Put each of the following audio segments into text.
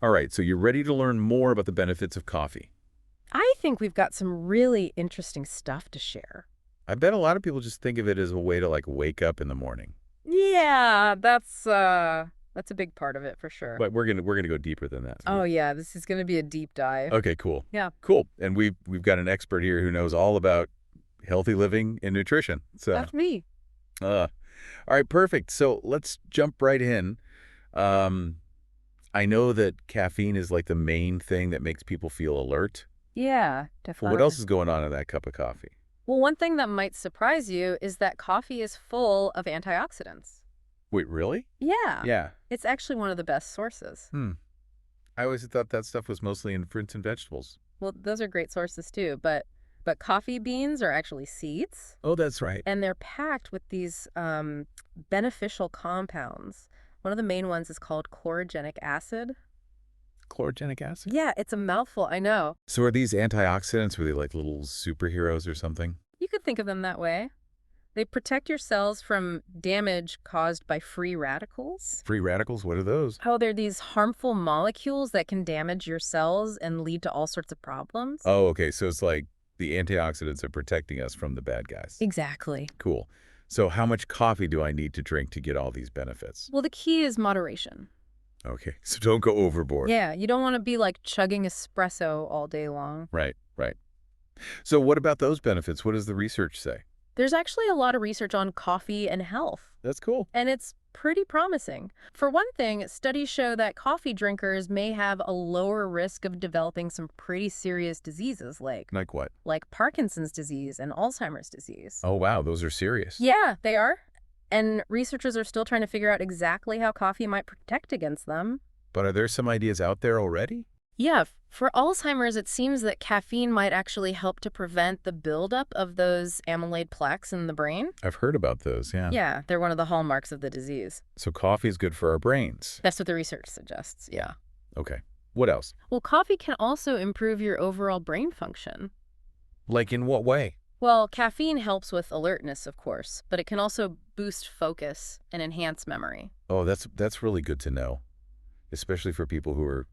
All right, so you're ready to learn more about the benefits of coffee. I think we've got some really interesting stuff to share. I bet a lot of people just think of it as a way to like wake up in the morning. Yeah, that's a big part of it for sure. But we're gonna go deeper than that. Oh yeah, this is going to be a deep dive. Okay, cool. Yeah, Cool. And we've got an expert here who knows all about healthy living and nutrition. So, that's me. all right, perfect. So let's jump right in. Um, I know that caffeine is like the main thing that makes people feel alert. Yeah, Well, what definitely. else is going on in that cup of coffee? Well, one thing that might surprise you is that coffee is full of antioxidants. Wait, really? Yeah, Yeah. it's actually one of the best sources. Hmm. I always thought that stuff was mostly in fruits and vegetables. Well, those are great sources too, but coffee beans are actually seeds, Oh, that's right. and they're packed with these beneficial compounds. One of the main ones is called chlorogenic acid. Chlorogenic acid? Yeah, it's a mouthful, I know. So are these antioxidants, were they like little superheroes or something? You could think of them that way. They protect your cells from damage caused by free radicals. Free radicals? What are those? Oh, they're these harmful molecules that can damage your cells and lead to all sorts of problems. Oh, okay. So it's like the antioxidants are protecting us from the bad guys. Exactly. Cool. So how much coffee do I need to drink to get all these benefits? Well, the key is moderation. Okay. So don't go overboard. Yeah, you don't want to be like chugging espresso all day long. Right, right. So what about those benefits? What does the research say? There's actually a lot of research on coffee and health, That's cool. and it's pretty promising. For one thing, studies show that coffee drinkers may have a lower risk of developing some pretty serious diseases Like what? like Parkinson's disease and Alzheimer's disease. Oh, wow. Those are serious. Yeah, they are. And researchers are still trying to figure out exactly how coffee might protect against them. But are there some ideas out there already? Yeah, for Alzheimer's, it seems that caffeine might actually help to prevent the buildup of those amyloid plaques in the brain. I've heard about those, yeah. Yeah, they're one of the hallmarks of the disease. So coffee is good for our brains. That's what the research suggests, yeah. Okay. What else? Well, coffee can also improve your overall brain function. Like in what way? Well, caffeine helps with alertness, of course, but it can also boost focus and enhance memory. Oh, that's really good to know, especially for people who are,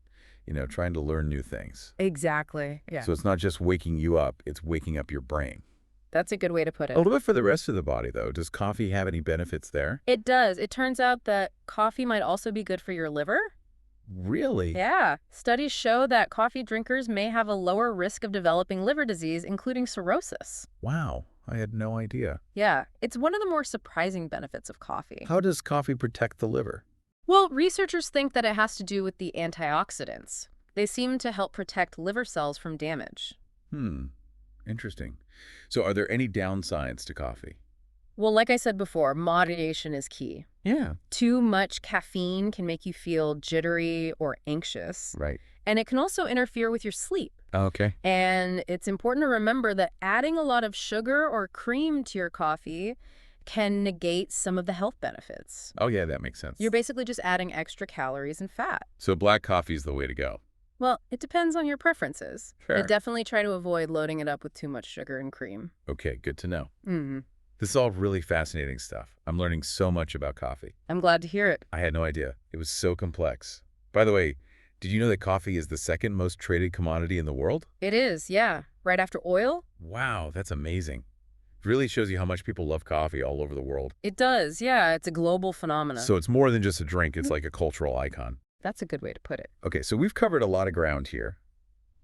trying to learn new things. Exactly, yeah. So it's not just waking you up, it's waking up your brain. That's a good way to put A it. little bit for the rest of the body, though. Does coffee have any benefits there? It does. It turns out that coffee might also be good for your liver. Really? Yeah. Studies show that coffee drinkers may have a lower risk of developing liver disease, including cirrhosis. Wow. I had no idea. Yeah, it's one of the more surprising benefits of coffee. How does coffee protect the liver? Well, researchers think that it has to do with the antioxidants. They seem to help protect liver cells from damage. Hmm. Interesting. So are there any downsides to coffee? Well, like I said before, moderation is key. Yeah. Too much caffeine can make you feel jittery or anxious, Right. and it can also interfere with your sleep. Okay. And it's important to remember that adding a lot of sugar or cream to your coffee can negate some of the health benefits. Oh, yeah, that makes sense. You're basically just adding extra calories and fat. So black coffee is the way to go. Well, it depends on your preferences. Sure. But definitely try to avoid loading it up with too much sugar and cream. Okay, good to know. Mm. This is all really fascinating stuff. I'm learning so much about coffee. I'm glad to hear it. I had no idea. It was so complex. By the way, did you know that coffee is the second most traded commodity in the world? It is, yeah. Right after oil? Wow, that's amazing. It really shows you how much people love coffee all over the world. It does, yeah. It's a global phenomenon. So it's more than just a drink, it's like a cultural icon. That's a good way to put it. Okay, so we've covered a lot of ground here.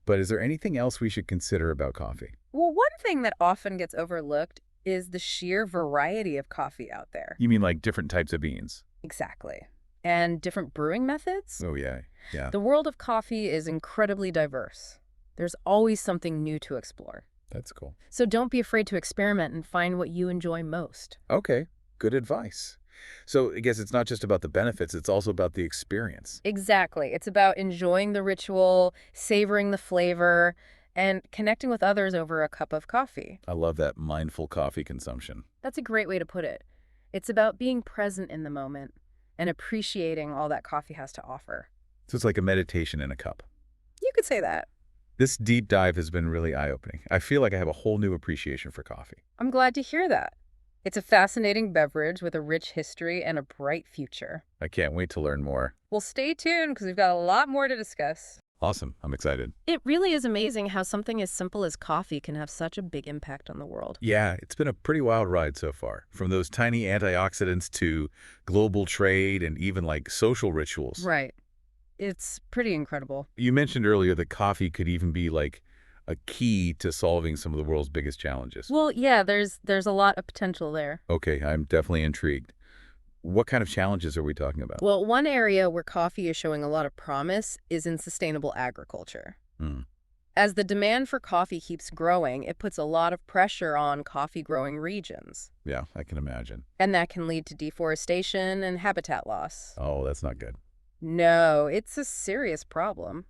But is there anything else we should consider about coffee? Well, one thing that often gets overlooked is the sheer variety of coffee out there. You mean like different types of beans? Exactly. And different brewing methods. Oh, yeah. Yeah, The world of coffee is incredibly diverse. There's always something new to explore. that's cool. So don't be afraid to experiment and find what you enjoy most. Okay, good advice. So I guess it's not just about the benefits, it's also about the experience. Exactly. It's about enjoying the ritual, savoring the flavor, and connecting with others over a cup of coffee. I love that mindful coffee consumption. That's a great way to put it. It's about being present in the moment and appreciating all that coffee has to offer. So it's like a meditation in a cup. You could say that. This deep dive has been really eye-opening. I feel like I have a whole new appreciation for coffee. I'm glad to hear that. It's a fascinating beverage with a rich history and a bright future. I can't wait to learn more. Well, stay tuned because we've got a lot more to discuss. Awesome. I'm excited. It really is amazing how something as simple as coffee can have such a big impact on the world. Yeah, it's been a pretty wild ride so far. From those tiny antioxidants to global trade and even like social rituals. Right. It's pretty incredible. You mentioned earlier that coffee could even be like a key to solving some of the world's biggest challenges. Well, yeah, there's a lot of potential there. Okay, I'm definitely intrigued. What kind of challenges are we talking about? Well, one area where coffee is showing a lot of promise is in sustainable agriculture. Hmm. As the demand for coffee keeps growing, it puts a lot of pressure on coffee growing regions. Yeah, I can imagine. And that can lead to deforestation and habitat loss. Oh, that's not good. No, it's a serious problem.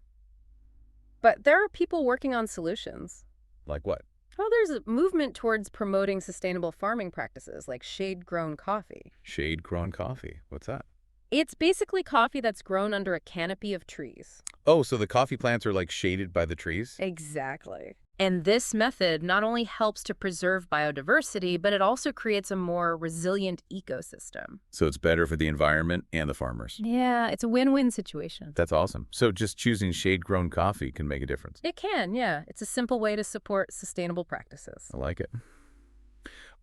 But there are people working on solutions. Like what? Well, there's a movement towards promoting sustainable farming practices like shade-grown coffee. Shade-grown coffee. What's that? It's basically coffee that's grown under a canopy of trees. Oh, so the coffee plants are like shaded by the trees? Exactly. And this method not only helps to preserve biodiversity, but it also creates a more resilient ecosystem. So it's better for the environment and the farmers. Yeah, it's a win-win situation. That's awesome. So just choosing shade-grown coffee can make a difference. It can, yeah. It's a simple way to support sustainable practices. I like it.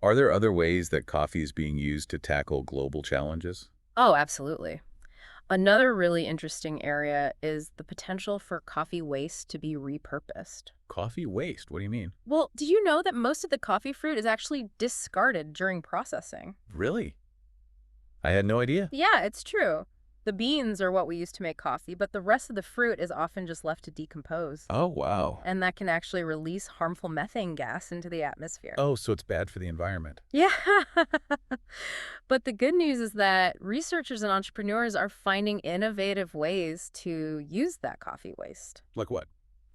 Are there other ways that coffee is being used to tackle global challenges? Oh, absolutely. Another really interesting area is the potential for coffee waste to be repurposed. Coffee waste? What do you mean? Well, do you know that most of the coffee fruit is actually discarded during processing? Really? I had no idea. Yeah, it's true. The beans are what we use to make coffee, but the rest of the fruit is often just left to decompose. Oh, wow. And that can actually release harmful methane gas into the atmosphere. Oh, so it's bad for the environment. Yeah. But the good news is that researchers and entrepreneurs are finding innovative ways to use that coffee waste. Like what?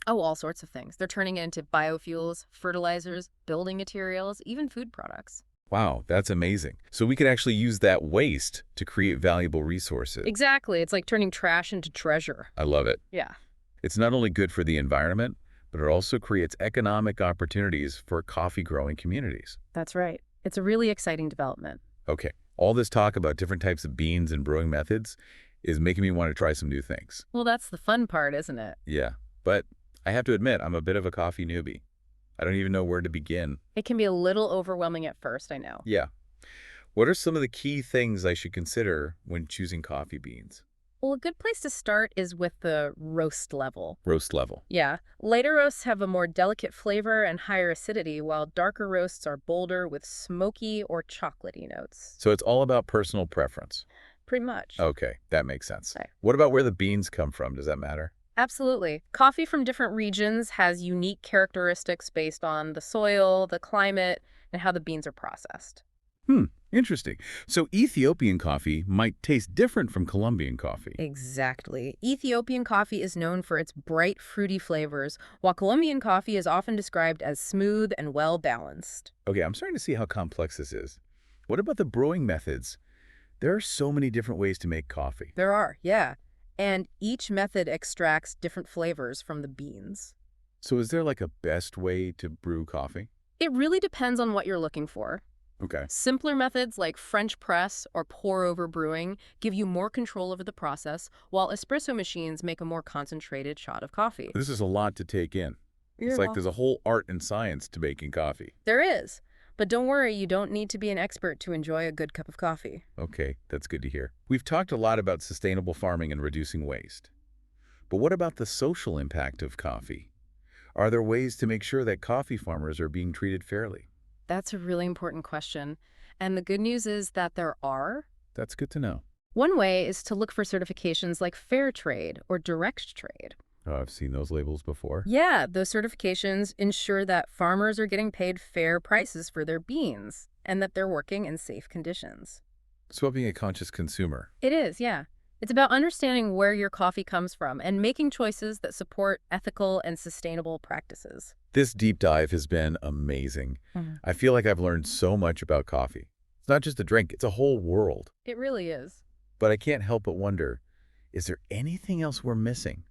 Oh, all sorts of things. They're turning it into biofuels, fertilizers, building materials, even food products. Wow, that's amazing. So we could actually use that waste to create valuable resources. Exactly. It's like turning trash into treasure. I love it. Yeah. It's not only good for the environment, but it also creates economic opportunities for coffee-growing communities. That's right. It's a really exciting development. Okay, all this talk about different types of beans and brewing methods is making me want to try some new things. Well, that's the fun part, isn't it? Yeah, but I have to admit, I'm a bit of a coffee newbie. I don't even know where to begin. It can be a little overwhelming at first, I know. Yeah. What are some of the key things I should consider when choosing coffee beans? Well, a good place to start is with the roast level. Roast level. Yeah, lighter roasts have a more delicate flavor and higher acidity, while darker roasts are bolder with smoky or chocolatey notes. So it's all about personal preference. Pretty much. Okay, that makes sense. Right. What about where the beans come from? Does that matter? Absolutely. Coffee from different regions has unique characteristics based on the soil, the climate, and how the beans are processed. Interesting. So Ethiopian coffee might taste different from Colombian coffee. Exactly. Ethiopian coffee is known for its bright, fruity flavors, while Colombian coffee is often described as smooth and well-balanced. Okay, I'm starting to see how complex this is. What about the brewing methods? There are so many different ways to make coffee. There are, yeah. And each method extracts different flavors from the beans. So is there like a best way to brew coffee? It really depends on what you're looking for. Okay. Simpler methods like French press or pour-over brewing give you more control over the process, while espresso machines make a more concentrated shot of coffee. This is a lot to take in. It's like there's a whole art and science to making coffee. There is. But don't worry, you don't need to be an expert to enjoy a good cup of coffee. Okay, that's good to hear. We've talked a lot about sustainable farming and reducing waste. But what about the social impact of coffee? Are there ways to make sure that coffee farmers are being treated fairly? That's a really important question. And the good news is that there are. That's good to know. One way is to look for certifications like fair trade or direct trade. Oh, I've seen those labels before. Yeah, those certifications ensure that farmers are getting paid fair prices for their beans and that they're working in safe conditions. So being a conscious consumer. It is, yeah. It's about understanding where your coffee comes from and making choices that support ethical and sustainable practices. This deep dive has been amazing. I feel like I've learned so much about coffee. It's not just a drink, it's a whole world. It really is. But I can't help but wonder, is there anything else we're missing?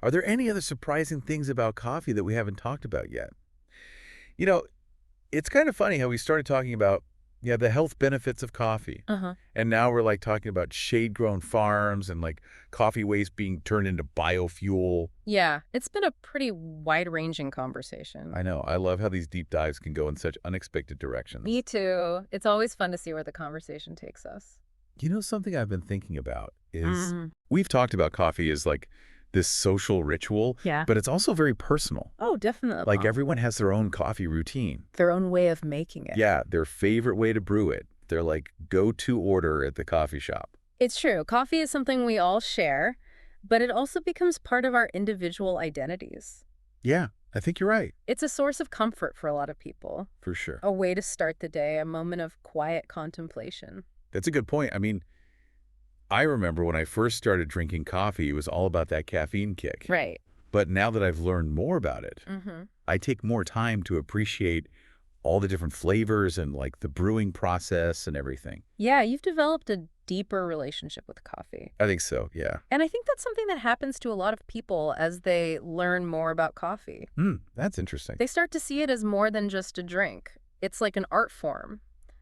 Are there any other surprising things about coffee that we haven't talked about yet? You know, it's kind of funny how we started talking about Yeah, the health benefits of coffee. Uh-huh. And now we're like talking about shade-grown farms and like coffee waste being turned into biofuel. Yeah, it's been a pretty wide-ranging conversation. I know. I love how these deep dives can go in such unexpected directions. Me too. It's always fun to see where the conversation takes us. You know, something I've been thinking about is Mm. we've talked about coffee as like this social ritual, Yeah. but it's also very personal. Oh, definitely. Like everyone has their own coffee routine. Their own way of making it. Yeah, their favorite way to brew it. Their like go-to order at the coffee shop. It's true. Coffee is something we all share, but it also becomes part of our individual identities. Yeah, I think you're right, It's a source of comfort for a lot of people, for sure. a way to start the day, a moment of quiet contemplation. That's a good point. I mean, I remember when I first started drinking coffee, it was all about that caffeine kick. Right. But now that I've learned more about it, Mm-hmm. I take more time to appreciate all the different flavors and like the brewing process and everything. Yeah, you've developed a deeper relationship with coffee. I think so, yeah. And I think that's something that happens to a lot of people as they learn more about coffee. That's interesting. They start to see it as more than just a drink. It's like an art form,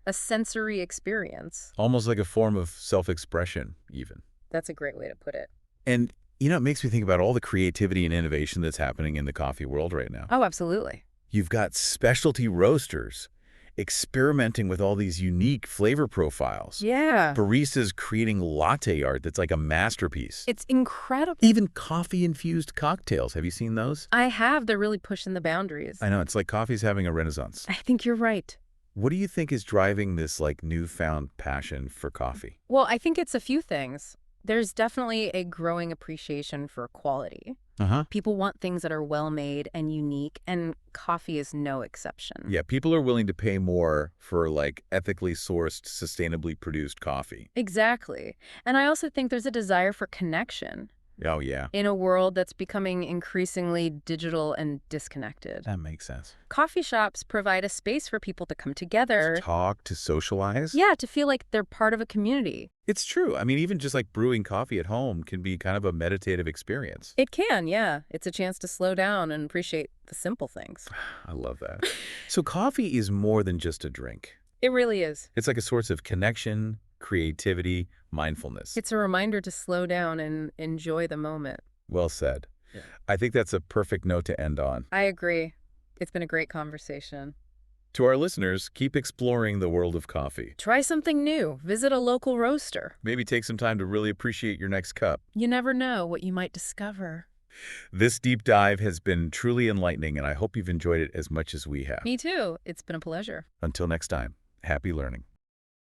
a sensory experience. Almost like a form of self-expression, even. That's a great way to put it. And, you know, it makes me think about all the creativity and innovation that's happening in the coffee world right now. Oh, absolutely. You've got specialty roasters experimenting with all these unique flavor profiles. Yeah. Baristas creating latte art that's like a masterpiece. It's incredible. Even coffee-infused cocktails. Have you seen those? I have. They're really pushing the boundaries. I know. It's like coffee's having a renaissance. I think you're right. What do you think is driving this like newfound passion for coffee? Well, I think it's a few things. There's definitely a growing appreciation for quality. Uh-huh. People want things that are well-made and unique, and coffee is no exception. Yeah, people are willing to pay more for like ethically sourced, sustainably produced coffee. Exactly. And I also think there's a desire for connection Oh, yeah. in a world that's becoming increasingly digital and disconnected. That makes sense. Coffee shops provide a space for people to come together. To talk, to socialize. Yeah, to feel like they're part of a community. It's true. I mean, even just like brewing coffee at home can be kind of a meditative experience. It can, yeah. It's a chance to slow down and appreciate the simple things. I love that. So coffee is more than just a drink. It really is. It's like a source of connection, creativity, mindfulness. It's a reminder to slow down and enjoy the moment. Well said. Yeah. I think that's a perfect note to end on. I agree. It's been a great conversation. To our listeners, keep exploring the world of coffee. Try something new. Visit a local roaster. Maybe take some time to really appreciate your next cup. You never know what you might discover. This deep dive has been truly enlightening, and I hope you've enjoyed it as much as we have. Me too. It's been a pleasure. Until next time, happy learning.